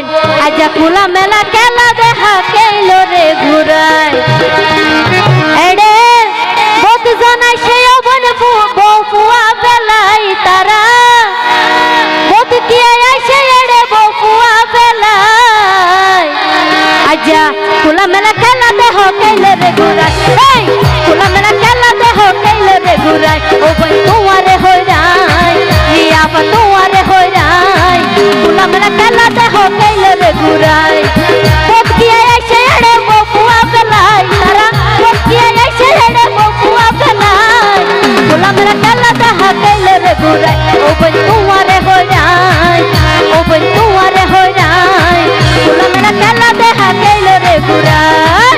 বোন আজা খোলা মেলা খেলা দেখা কেলো রে ঘুরাই এড়ে বোধ জানাই সে বোন বউ পুয়া বেলাই তারা বোধ কি আইসে এড়ে বউ পুয়া বেলাই আজা খোলা মেলা খেলা দেহ কেলো রে ঘুরাই এই খোলা মেলা খেলা দেহ কেলো রে ঘুরাই ও বোন তোমারে হই রাই আবার তোমারে হই রাই খোলা মেলা খেলা দেহ কেলো রে ঘুরাই বোধ কি আইসে এড়ে বউ পুয়া বেলাই তারা বোধ কি আইসে এড়ে বউ পুয়া বেলাই খোলা মেলা খেলা দেহ কেলো রে ঘুরাই ও বোন তোমারে হই রাই ও বোন তোমারে হই রাই খোলা মেলা খেলা দেহ কেলো রে ঘুরাই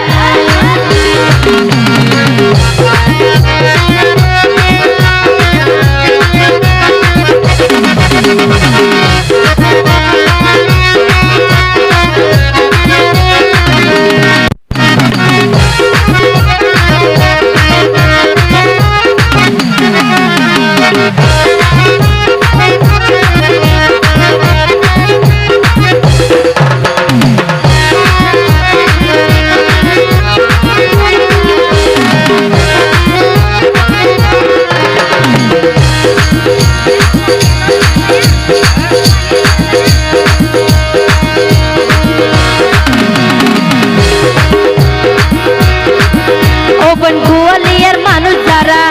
ওপন গোয়ালিয়ার মানুষ যারা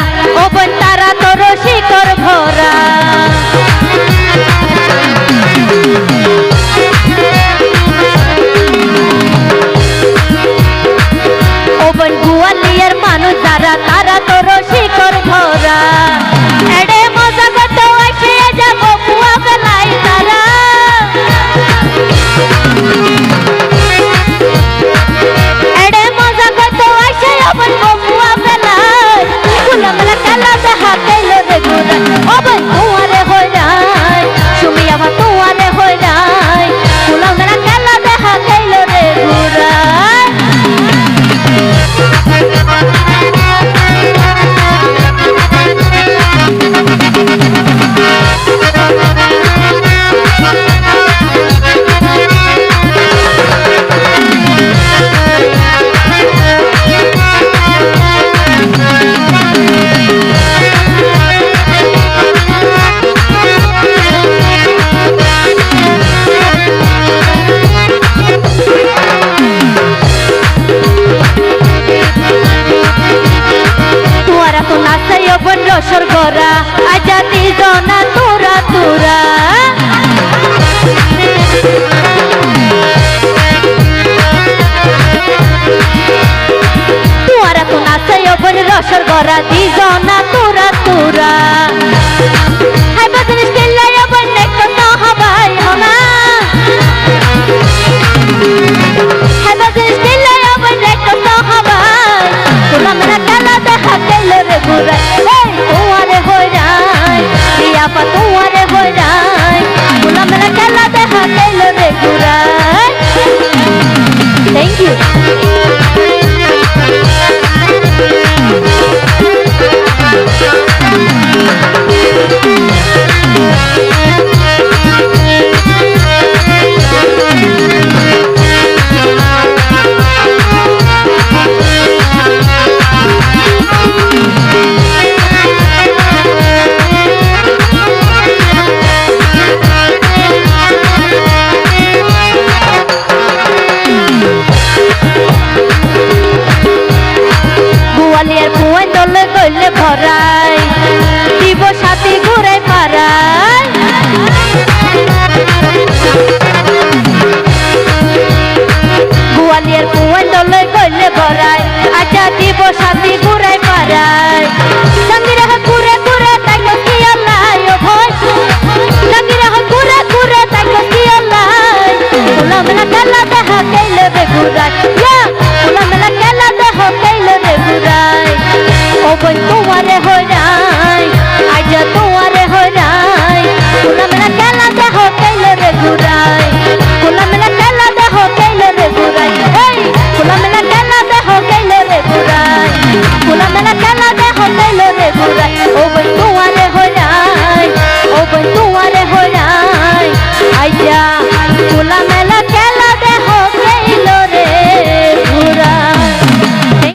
ওপন তারা তো রসিকর ভরা ওপন গোয়ালিয়ার মানুষ যারা তারা তো রসিকর ভরা এড়ে মজা করতে আসে যাব পুয়া বেলাই তারা এড়ে মজা করতে আসে আপন বপুয়া বেলাই খোলা মেলা খেলা দেখা কেলো রে ঘুরাই অবন তোমারে হই রাই সুমি আবার তোমারে হই রাই খোলা মেলা খেলা দেখা কেলো রে ঘুরাই রসর গরা আজাদি জনা তোরা তোরা তোরা তো নাচাই ওপর রসর গরা দি জনা তোরা তোরা হাই বাজনি স্টিল্লাই ওপর নেক তো হবাই হনা হাই বাজনি স্টিল্লাই ওপর নেক তো হবাই তোরা মেরা খেলা দেখা কেলো রে ঘুরাই তোমারে হই রাই আপা তোমারে হই রাই খোলা মেলা খেলা দেখা কেলো রে ঘুরাই থ্যাংক ইউ গোয়ালিয়ার কুয়াই দলে গইলে ভরাই দিব সাথী ঘুরাই পারাই গোয়ালিয়ার কুয়াই দলে গইলে ভরাই আচ্ছা দিব সাথী ঘুরাই পারাই সঙ্গীরা ঘুরে ঘুরে তাই কি আল্লাহ ও ভয় সঙ্গীরা ঘুরে ঘুরে তাই কি আল্লাহ খোলা মেলা খেলা দেখা কেলে রে ঘুরাই